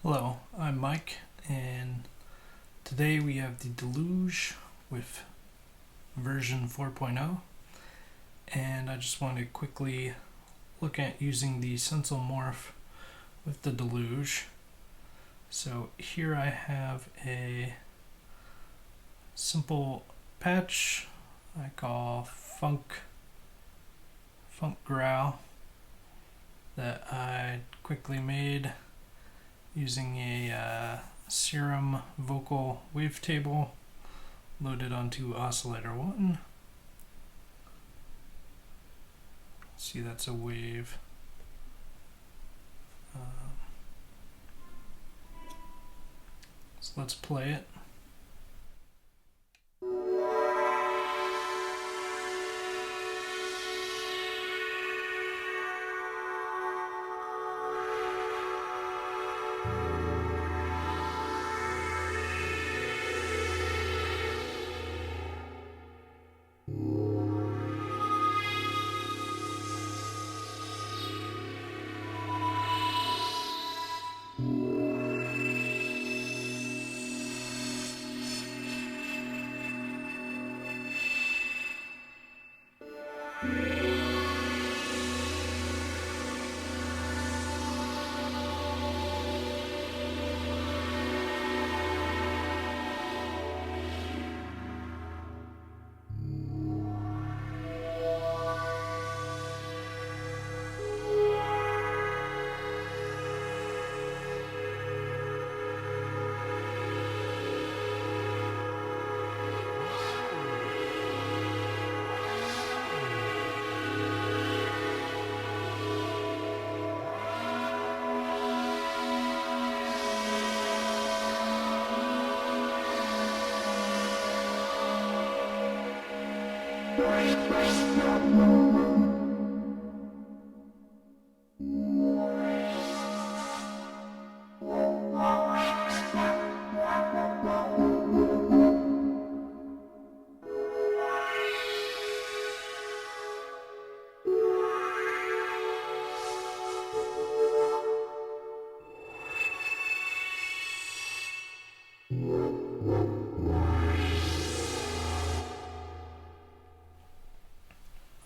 Hello, I'm Mike, and today we have the Deluge with version 4.0, and I just want to quickly look at using the Sensel Morph with the Deluge. So here I have a simple patch I call Funk Growl that I quickly made using a Serum vocal wavetable loaded onto oscillator 1. See, that's a wave. So let's play it.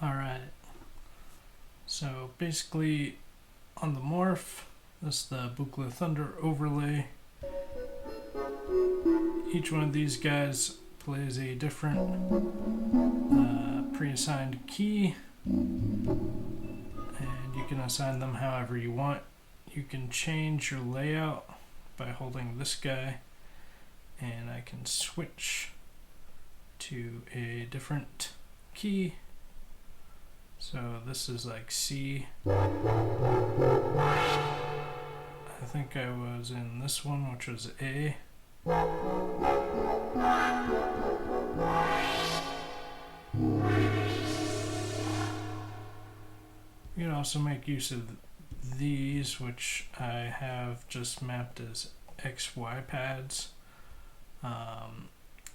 Alright, so basically on the Morph, this is the Buchla Thunder overlay. Each one of these guys plays a different pre-assigned key, and you can assign them however you want. You can change your layout by holding this guy, and I can switch to a different key. So this is like C. I think I was in this one, which was A. You can also make use of these, which I have just mapped as XY pads.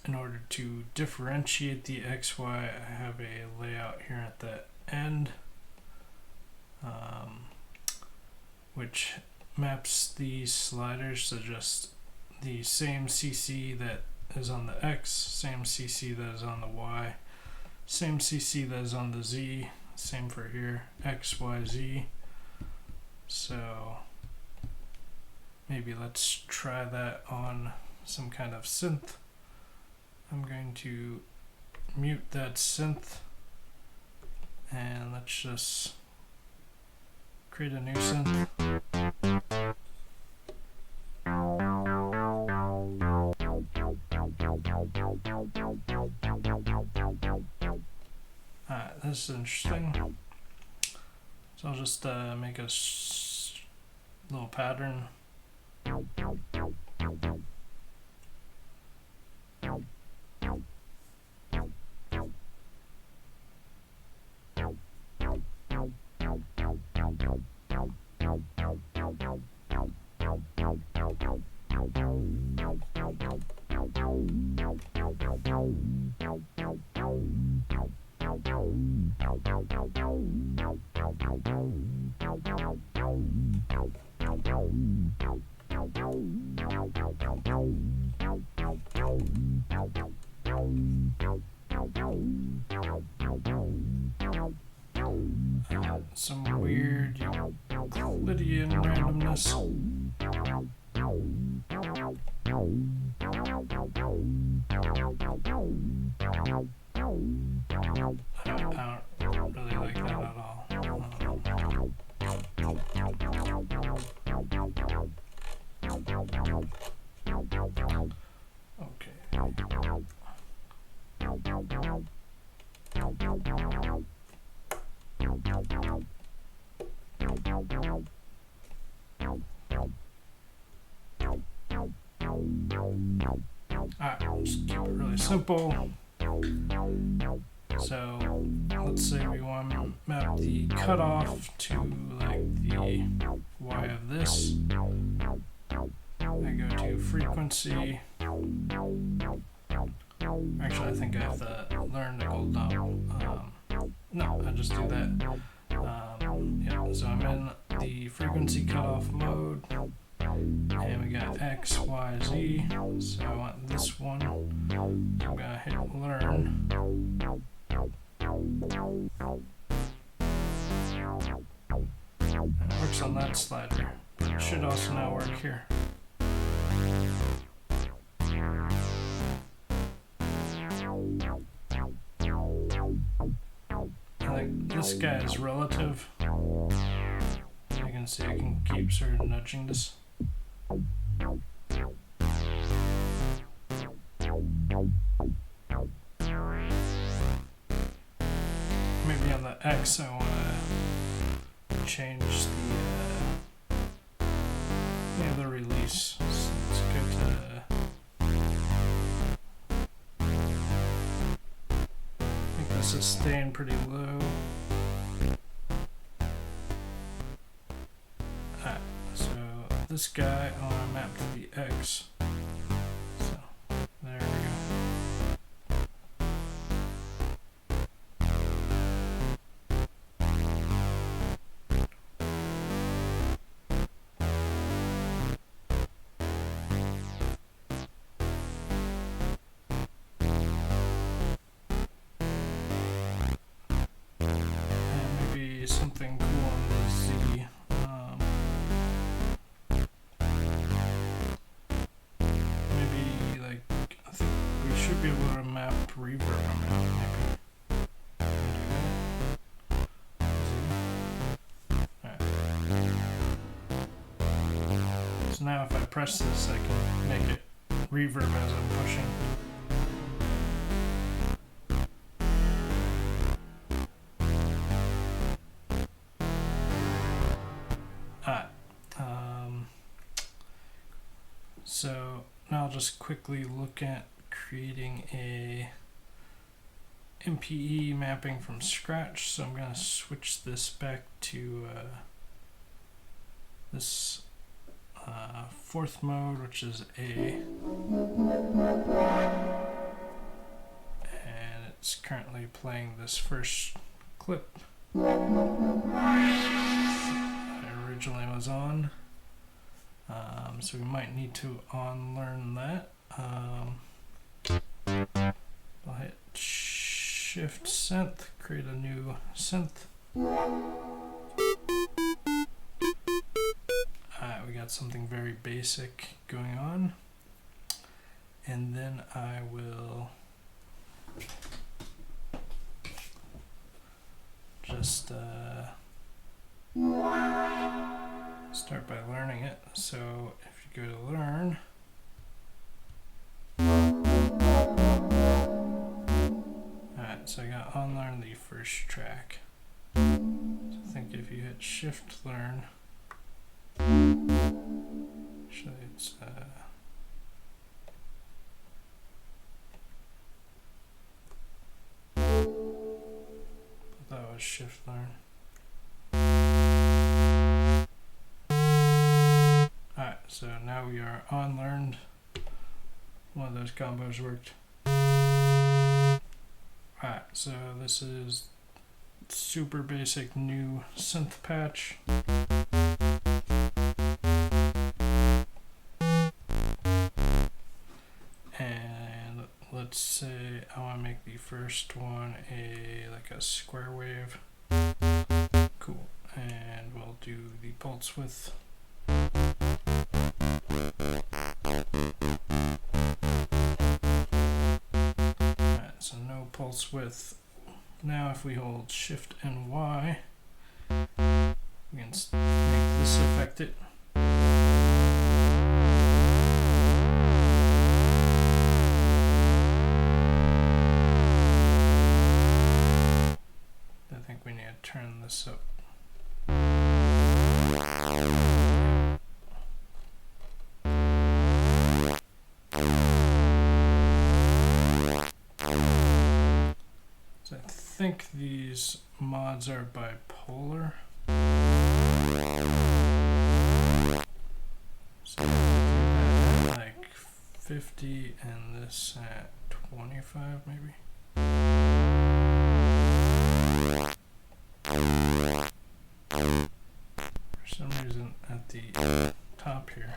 In order to differentiate the XY, I have a layout here at the end, which maps these sliders to just the same CC that is on the X, same CC that is on the Y, same CC that is on the Z, same for here, X, Y, Z. So maybe let's try that on some kind of synth. I'm going to mute that synth, and let's just create a new synth. Alright, this is interesting. So I'll just make a little pattern. some weird Euclidean randomness. I don't really like that at all. Okay. Alright, just keep it really simple. So let's say we want to map the cutoff to like the Y of this. I go to frequency. Actually, I think I have to learn to hold down. No, I just do that. Yeah, so I'm in the frequency cutoff mode. And we got X, Y, Z. So I want this one. I'm gonna hit learn. And it works on that slider. But it should also now work here. I think this guy is relative. You can see I can keep sort of nudging this. Maybe on the X I want to change the release. So let's go to, I think this is staying pretty low. Alright, so this guy I want to map to the X. So there we go. Something cool on the Z. Maybe like I think we should be able to map reverb on it. Maybe. So now if I press this, I can make it reverb as I'm pushing. So now I'll just quickly look at creating a MPE mapping from scratch. So I'm going to switch this back to this fourth mode, which is A. And it's currently playing this first clip I originally was on. So we might need to unlearn that. I'll hit Shift Synth, create a new synth. We got something very basic going on. And then I will just start by learning it. So if you go to learn, alright, so I got unlearn the first track. So I think if you hit shift learn, actually it's that was shift learn. Alright, so now we are unlearned. One of those combos worked. Alright, so this is super basic new synth patch. And let's say I want to make the first one like a square wave Cool. And we'll do the pulse width. Alright, so no pulse width. Now if we hold Shift and Y, we can make this affect it. I think we need to turn this up. So I think these mods are bipolar. So we'll do that at like 50 and this at 25 maybe. For some reason at the top here.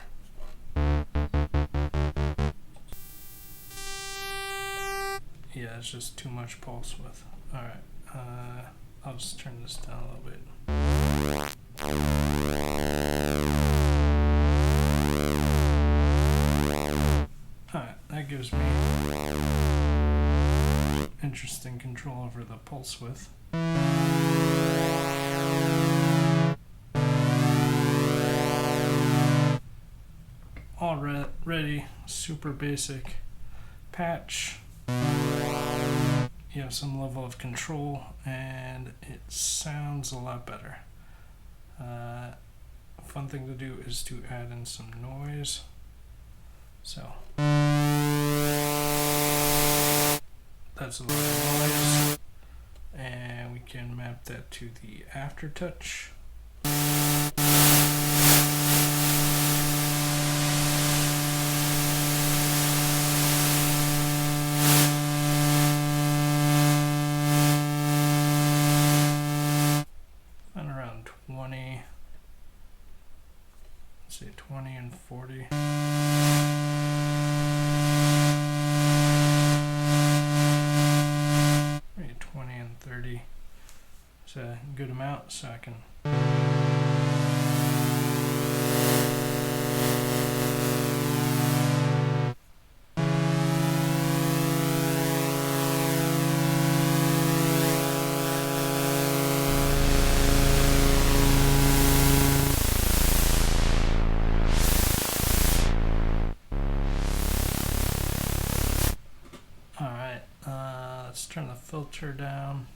Yeah, it's just too much pulse width. Alright, I'll just turn this down a little bit. Alright, that gives me interesting control over the pulse width. Already super basic patch. You have some level of control and it sounds a lot better. Fun thing to do is to add in some noise. So that's a lot of noise, and we can map that to the aftertouch. And around 20, let's say 20 and 40. Maybe 20 and 30. It's a good amount, so I can let's turn the filter down.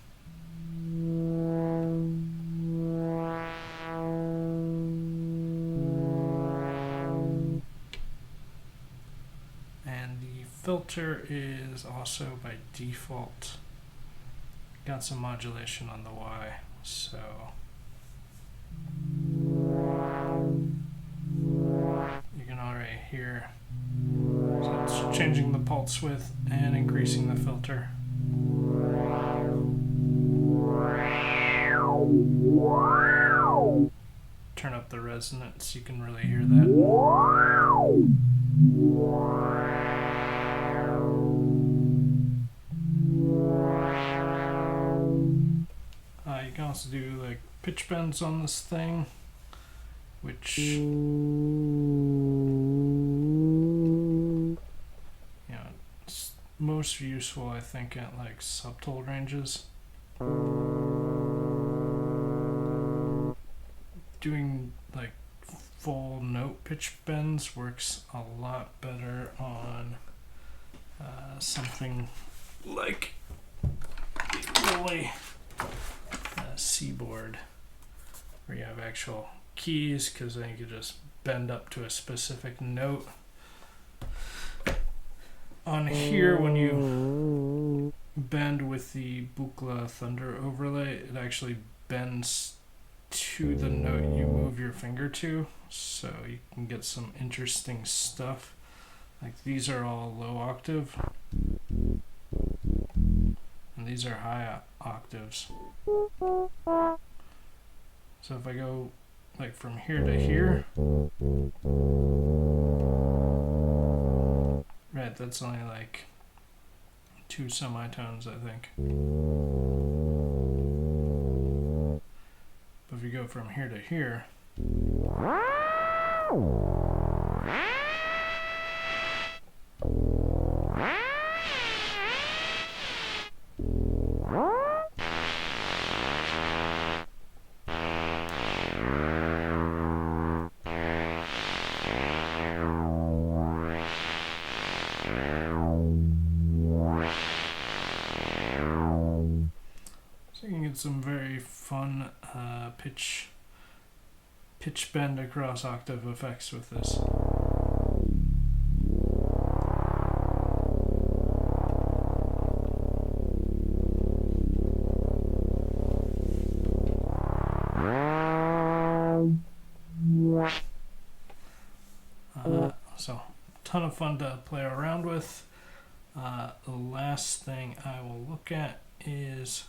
And the filter is also by default got some modulation on the Y, so you can already hear. So it's changing the pulse width and increasing the filter. Turn up the resonance, you can really hear that. You can also do like pitch bends on this thing, which it's most useful I think at like subtle ranges. Doing like full note pitch bends works a lot better on something like the Woolly C-board, where you have actual keys, because then you can just bend up to a specific note. On here, when you bend with the Buchla Thunder overlay, it actually bends to the note you move your finger to, so you can get some interesting stuff. Like these are all low octave, and these are high octaves. So if I go like from here to here, right, that's only like 2 semitones, I think. go from here to here. So you can get some very fun pitch bend across octave effects with this. So ton of fun to play around with. The last thing I will look at is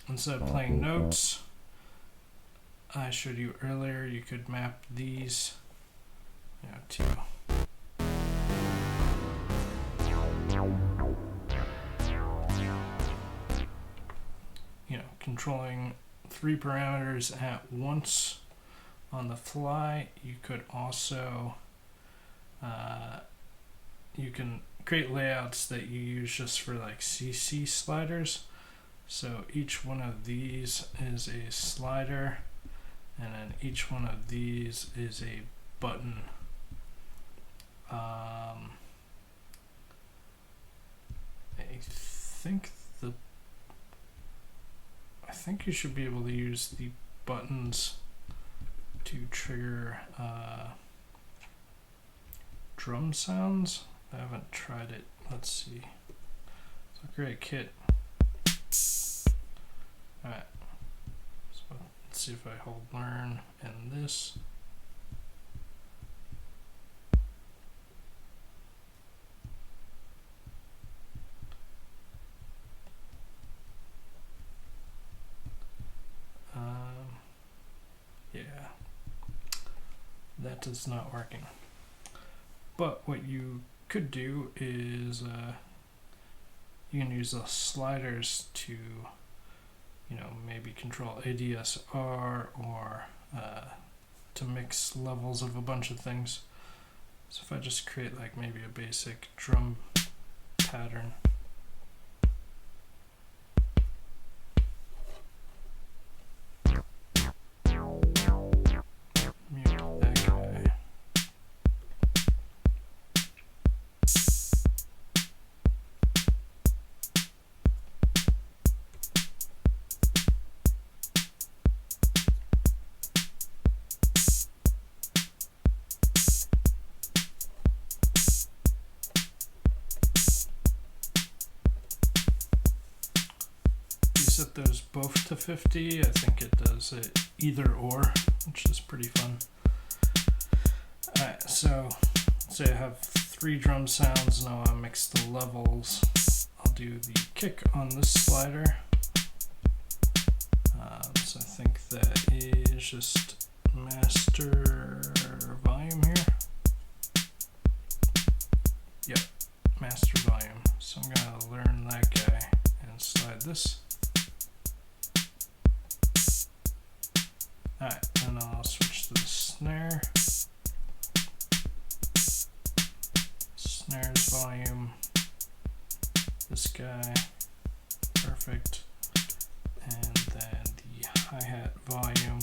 instead of playing notes I showed you earlier, you could map these to controlling 3 parameters at once on the fly. You could also you can create layouts that you use just for like CC sliders. So each one of these is a slider, and then each one of these is a button. I think you should be able to use the buttons to trigger drum sounds. I haven't tried it. Let's see. So create kit. Alright. So let's see if I hold learn and this. Yeah. That is not working. But what you could do is you can use the sliders to maybe control ADSR or to mix levels of a bunch of things. So if I just create like maybe a basic drum pattern, set those both to 50. I think it does it either or, which is pretty fun. Alright, so say I have 3 drum sounds. Now I mix the levels. I'll do the kick on this slider. So I think that is just master volume here. Yep, master volume. So I'm gonna learn that guy and slide this. Alright, and I'll switch to the snare. Snares volume. This guy. Perfect. And then the hi-hat volume.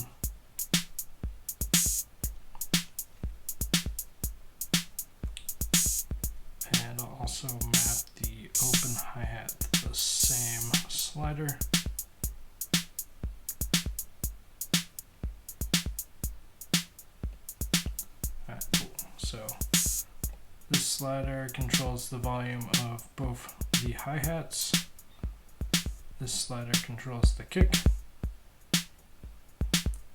And I'll also map the open hi-hat to the same slider. So this slider controls the volume of both the hi-hats. This slider controls the kick.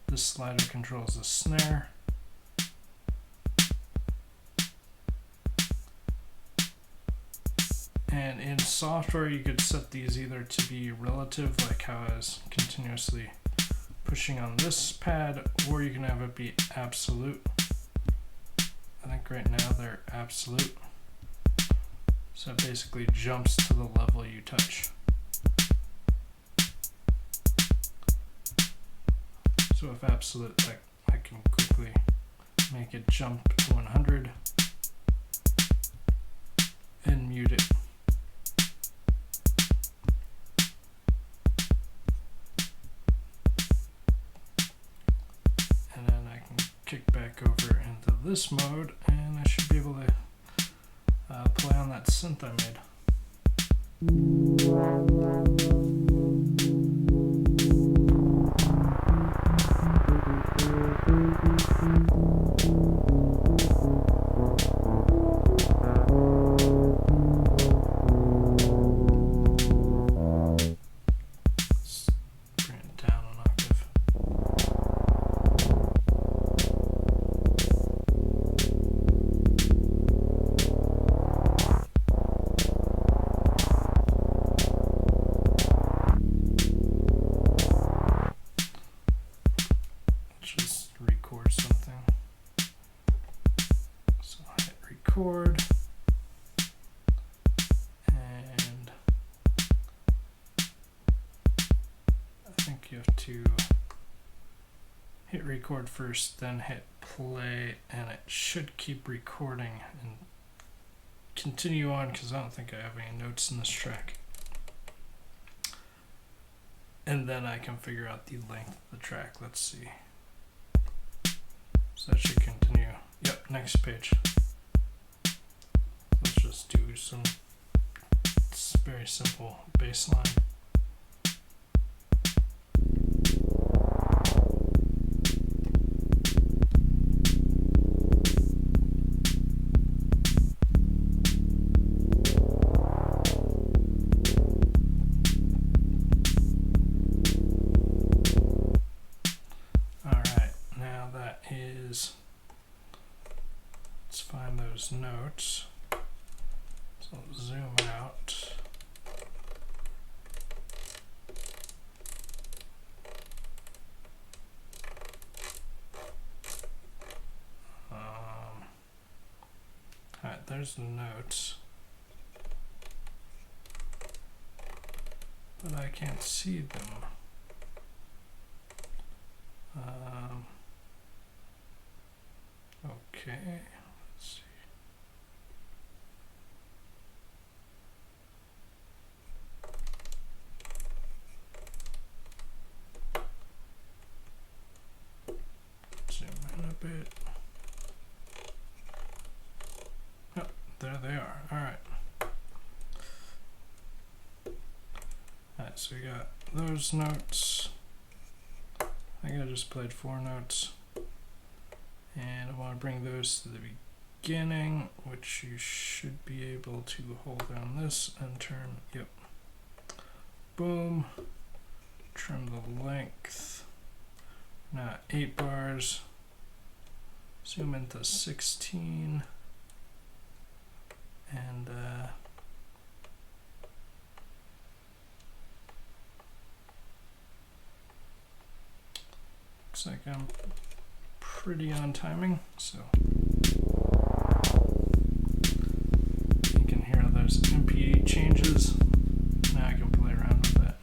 This slider controls the snare. And in software you could set these either to be relative, like how I was continuously pushing on this pad, or you can have it be absolute. I think right now they're absolute. So it basically jumps to the level you touch. So if absolute, I can quickly make it jump to 100 and mute it. And then I can kick back over into this mode, and I should be able to play on that synth I made. Let's bring it down an octave. Just record something. So I hit record, and I think you have to hit record first, then hit play, and it should keep recording and continue on because I don't think I have any notes in this track. And then I can figure out the length of the track. Let's see. So that should continue. Yep, next page. Let's just do some very simple bass line. Let's find those notes. So zoom out. Alright, there's the notes. But I can't see them. Okay, let's see. Zoom in a bit. Oh, there they are. Alright. Alright, so we got those notes. I think I just played 4 notes. And I want to bring those to the beginning, which you should be able to hold down this and turn. Yep. Boom. Trim the length. Now 8 bars. Zoom into 16. And looks like I'm pretty on timing, so you can hear those MPE changes. Now I can play around with that.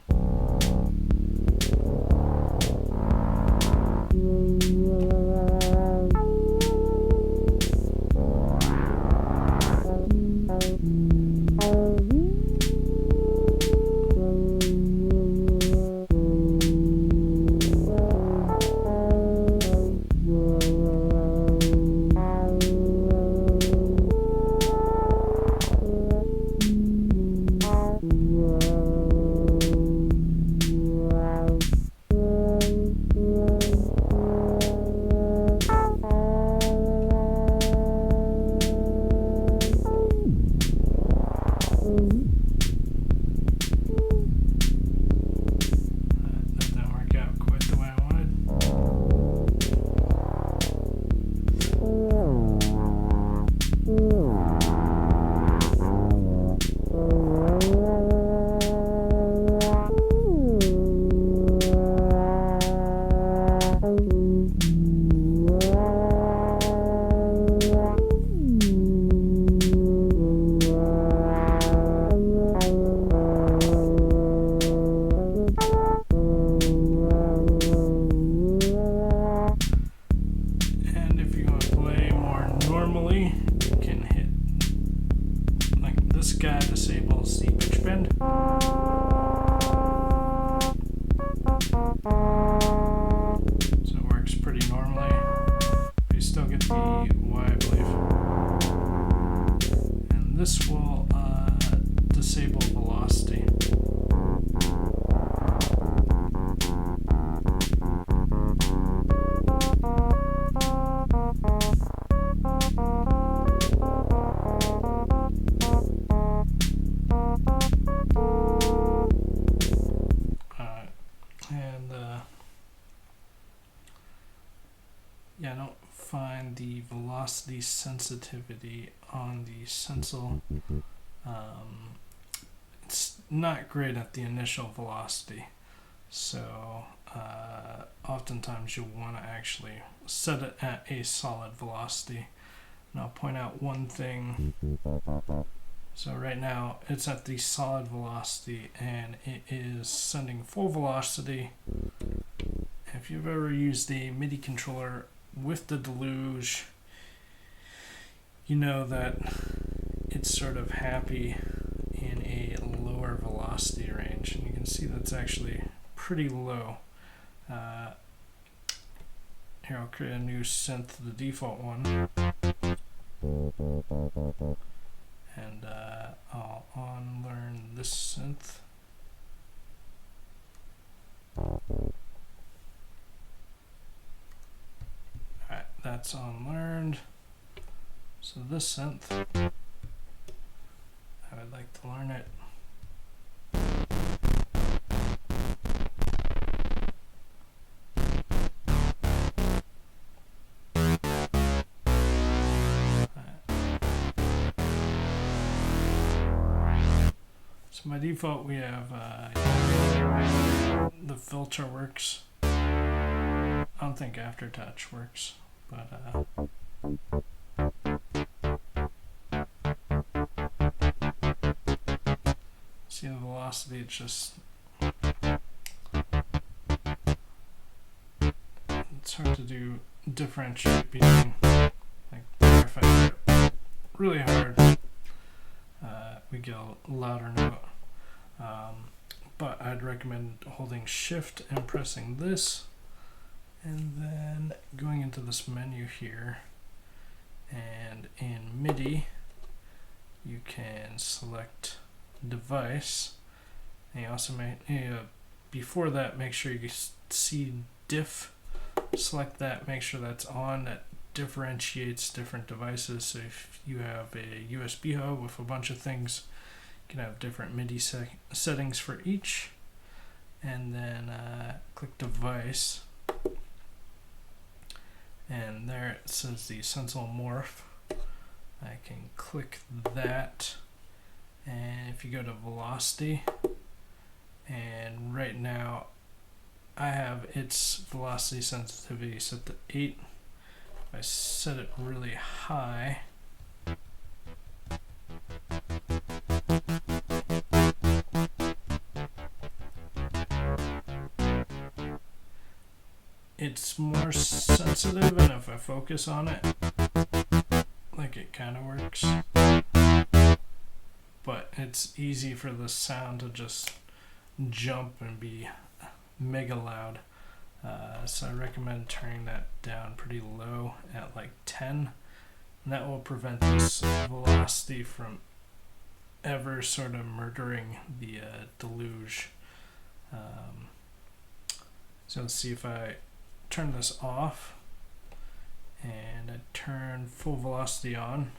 this guy disables the pitch bend. So it works pretty normally. But you still get the Y, I believe. And this will disable velocity. Yeah, I don't find the velocity sensitivity on the Sensel. It's not great at the initial velocity, so oftentimes you'll want to actually set it at a solid velocity. And I'll point out one thing. So right now it's at the solid velocity and it is sending full velocity. If you've ever used a MIDI controller with the Deluge, you know that it's sort of happy in a lower velocity range, and you can see that's actually pretty low. Here, I'll create a new synth, the default one, and I'll unlearn this synth. Alright, that's unlearned. So this synth, I would like to learn it. So by default we have the filter works. I don't think aftertouch works, but see the velocity, it's just, it's hard to differentiate between, like if I do it really hard, we get a louder note. But I'd recommend holding shift and pressing this, and then going into this menu here, and in MIDI you can select device, and you also may before that make sure you see diff, select that, make sure that's on. That differentiates different devices. So if you have a USB hub with a bunch of things, you can have different MIDI settings for each, and then click device, and there it says the Sensel Morph. I can click that, and if you go to velocity, and right now I have its velocity sensitivity set to 8. If I set it really high, it's more sensitive, and if I focus on it, like, it kind of works, but it's easy for the sound to just jump and be mega loud. So I recommend turning that down pretty low at like 10, and that will prevent this velocity from ever sort of murdering the Deluge. So let's see if I turn this off and I turn full velocity on.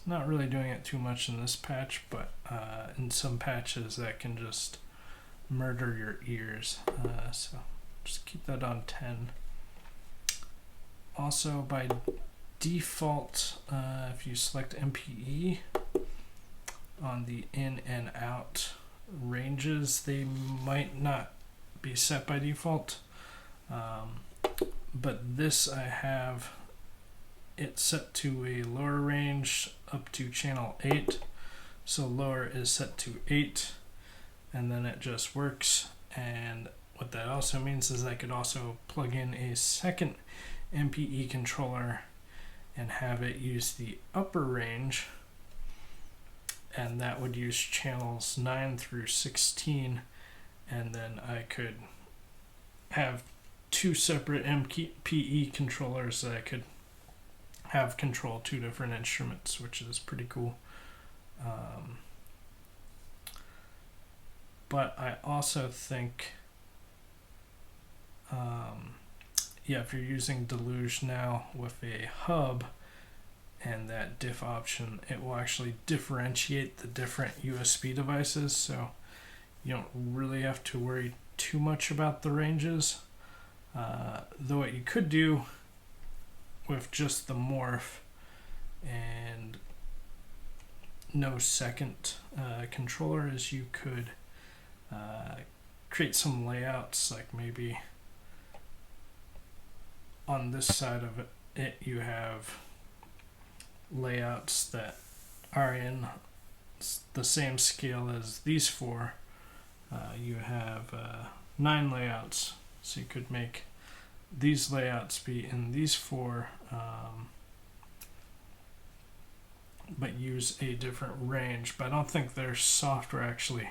Not really doing it too much in this patch, but in some patches that can just murder your ears. So just keep that on 10. Also, by default, if you select MPE on the in and out ranges, they might not be set by default. But this, I have it's set to a lower range up to channel 8, so lower is set to 8, and then it just works. And what that also means is I could also plug in a second MPE controller and have it use the upper range, and that would use channels 9 through 16, and then I could have two separate MPE controllers that I could have control two different instruments, which is pretty cool. But I also think, if you're using Deluge now with a hub and that diff option, it will actually differentiate the different USB devices, so you don't really have to worry too much about the ranges. Though what you could do with just the morph and no second controller is you could create some layouts, like maybe on this side of it you have layouts that are in the same scale as these four. You have 9 layouts, so you could make these layouts be in these four, but use a different range. But I don't think their software actually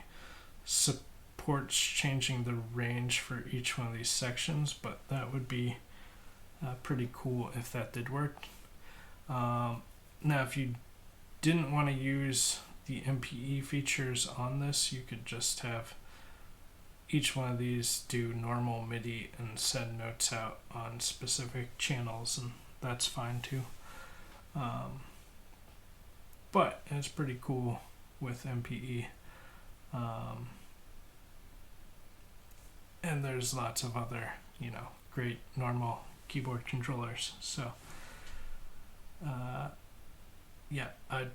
supports changing the range for each one of these sections, but that would be pretty cool if that did work. Now, if you didn't want to use the MPE features on this, you could just have each one of these do normal MIDI and send notes out on specific channels, and that's fine too. But it's pretty cool with MPE. And there's lots of other, great normal keyboard controllers. So, I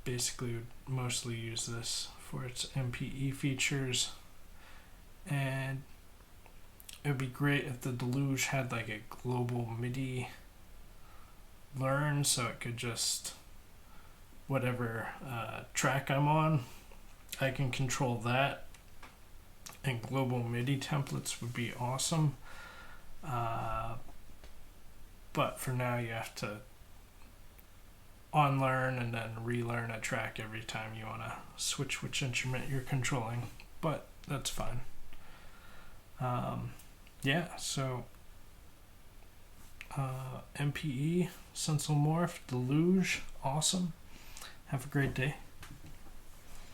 basically would mostly use this for its MPE features. And it would be great if the Deluge had like a global MIDI learn, so it could just, whatever track I'm on, I can control that, and global MIDI templates would be awesome. But for now you have to unlearn and then relearn a track every time you want to switch which instrument you're controlling, but that's fine. So MPE, Sensel Morph, Deluge, awesome. Have a great day.